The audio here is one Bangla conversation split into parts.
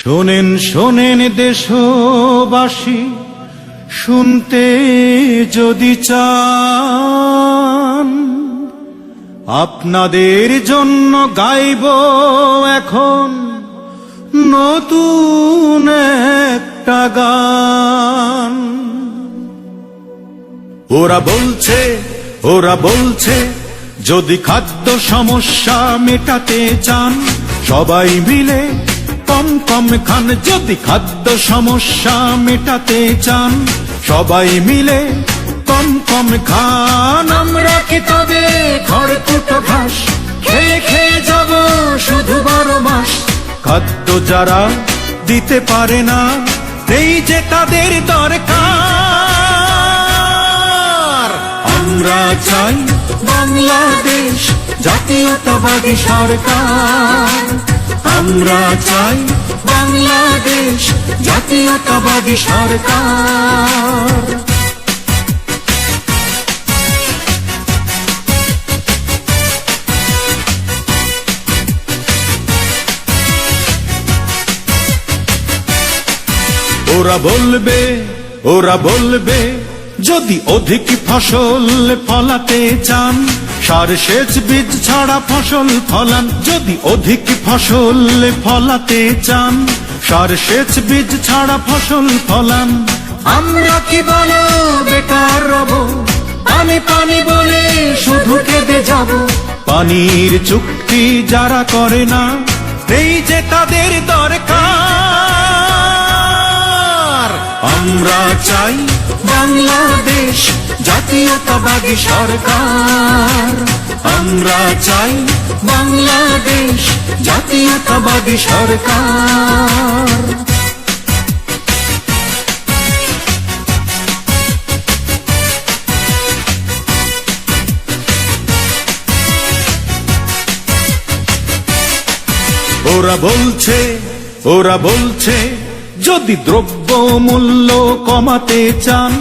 শোনেন শোনেন দেশবাসী, শুনতে যদি চান, আপনাদের জন্য গাইব এখন নতুন একটা গান। ওরা বলছে যদি খাদ্য সমস্যা মেটাতে চান, সবাই মিলে কম কম খান। যদি খাদ্য সমস্যা মেটাতে চান, সবাই মিলে কম কম খান। আমরা কি তবে খড়কুটো ঘাস খেয়ে খেয়ে যাব শুধু 12 মাস? খাদ্য যারা দিতে পারে না, এই যে তাদের দরকার। আমরা চাই বাংলাদেশ জাতীয়তাবাদী সরকার। আমরা চাই বাংলাদেশ জাতীয়তাবাদী সরকার। ওরা বলবে যদি অধিক ফসল ফলাতে চান, সার সেচ বীজ ছাড়া ফসল ফলান। যদি অধিক ফসল ফলাতে চান, সার সেচ বীজ ছাড়া ফসল ফলান। আমরা কি বলো বেকার রব, পানি পানি বলে শুধু কেঁদে যাব। পানির চুক্তি যারা করে না, এই যে তাদের দরকার। আমরা চাই বাংলাদেশ জাতীয়তাবাদী সরকার। আমরা চাই বাংলাদেশ জাতীয়তাবাদী সরকার। ওরা বলছে যদি দ্রব্য মূল্য কমাতে চান,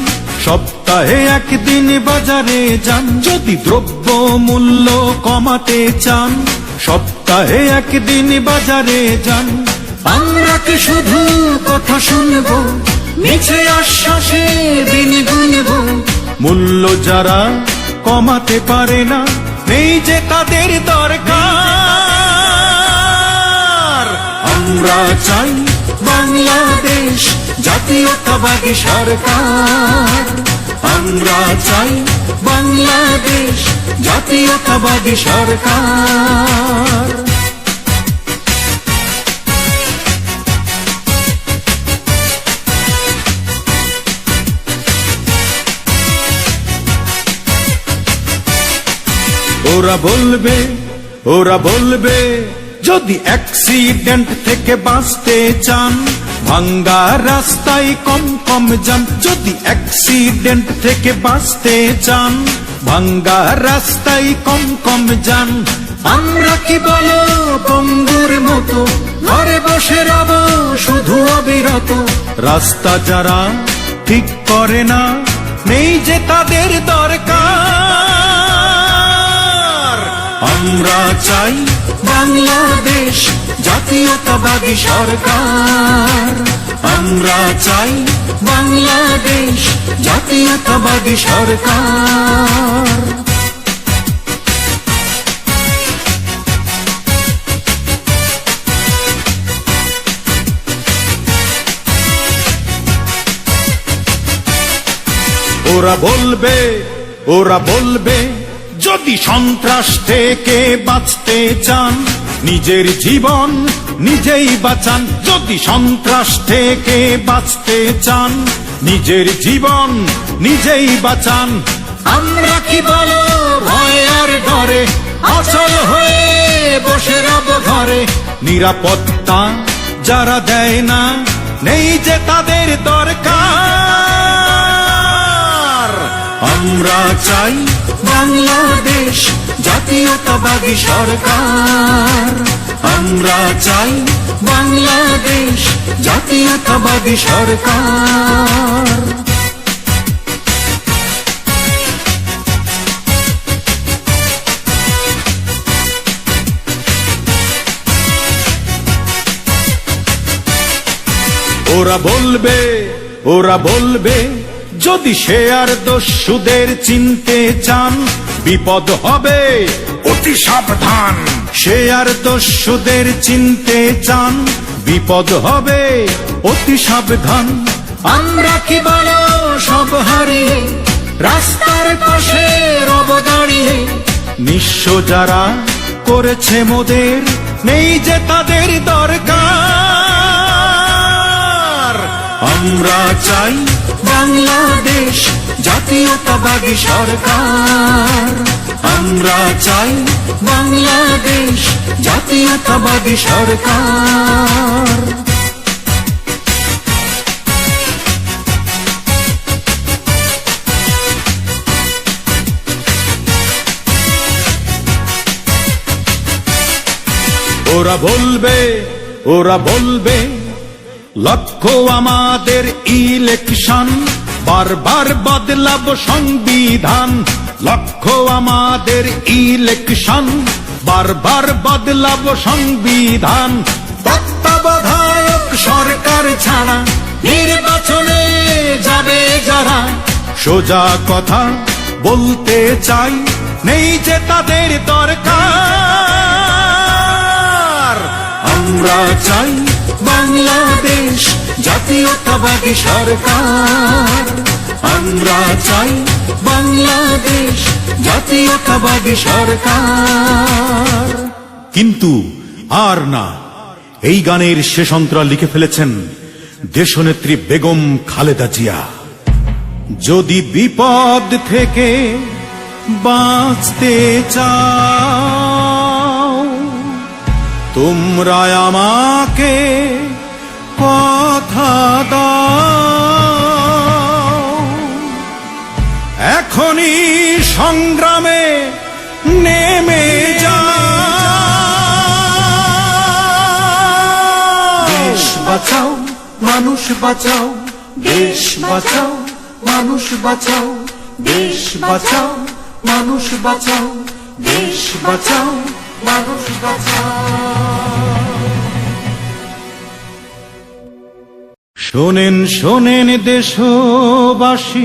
সপ্তাহে একদিন বাজারে যান। যদি দ্রব্য মূল্য কমাতে চান, সপ্তাহে একদিন বাজারে যান। আমরা কি শুধু কথা শুনব, মিছে আশ্বাসে দিন গুনব? মূল্য যারা কমাতে পারে না, এই যে তাদের দরকার। আমরা চাই বাংলাদেশ জাতীয়তাবাদী সরকার। আমরা চাই বাংলাদেশ জাতীয়তাবাদী সরকার। ওরা বলবে যদি অ্যাক্সিডেন্ট থেকে বাঁচতে চান, ভাঙ্গা রাস্তায় কম কম যান। যদি অ্যাক্সিডেন্ট থেকে বাঁচতে চান, ভাঙ্গা রাস্তায় কম কম যান। আমরা কি বলো বন্ধুর মতো ঘরে বসে রব শুধু অবিরত? রাস্তা যারা ঠিক করে না, নেই যে তাদের দরকার। আমরা চাই বাংলাদেশ জাতীয়তাবাদী সরকার। আমরা চাই বাংলাদেশ জাতীয়তাবাদী সরকার। ওরা বলবে যদি সন্ত্রাস থেকে বাঁচতে চান, নিজের জীবন নিজেই বাঁচান। যদি সন্ত্রাস থেকে বাঁচতে চান, নিজের জীবন নিজেই বাঁচান। আমরা কি বলো ভয় আর ডরে অচল হয়ে বসে রব ঘরে? নিরাপত্তা যারা দেয় না, নেই যে তাদের দরকার। আমরা চাই বাংলাদেশ জাতীয়তাবাদী সরকার। আমরা চাই বাংলাদেশ জাতীয়তাবাদী সরকার। ওরা বলবে যদি সে আর দস্যুদের চিনতে চান বিপদ হবে অতি সাবধান। সে আর দস্যুদের চিনতে চান বিপদ হবে অতি সাবধান। আমরা কি বলো সব হারিয়ে রাস্তার পাশে রব দাঁড়িয়ে, নিঃস্ব যারা করেছে মোদের নেই যে তাদের দরকার। আমরা চাই বাংলাদেশ জাতীয়তাবাদী সরকার। আমরা চাই বাংলাদেশ জাতীয়তাবাদী সরকার। ওরা বলবে লক্ষ্য আমাদের ইলেকশন, বারবার বদলাবো সংবিধান। লক্ষ্য আমাদের ইলেকশন, বারবার বদলাবো সংবিধান। তত্ত্বাবধায়ক সরকার ছাড়া নির্বাচনে যাবে যারা, সোজা কথা বলতে চাই নেই যে তাদের দরকার। আমরা চাই বাংলাদেশ জাতীয়তাবাদী সরকার। আমরা চাই বাংলাদেশ জাতীয়তাবাদী সরকার। কিন্তু আর না, এই গানের শেষ অন্তরা লিখে ফেলেছেন দেশনেত্রী বেগম খালেদা জিয়া। যদি বিপদ থেকে বাঁচতে চাও তোমরা আমাকে কথা দাও, এখনই সংগ্রামে নেমে যাও। দেশ বাঁচাও মানুষ বাঁচাও, দেশ বাঁচাও মানুষ বাঁচাও, দেশ বাঁচাও মানুষ বাঁচাও, দেশ বাঁচাও মানুষ বাঁচাও। শোনেন শোনেন দেশবাসী।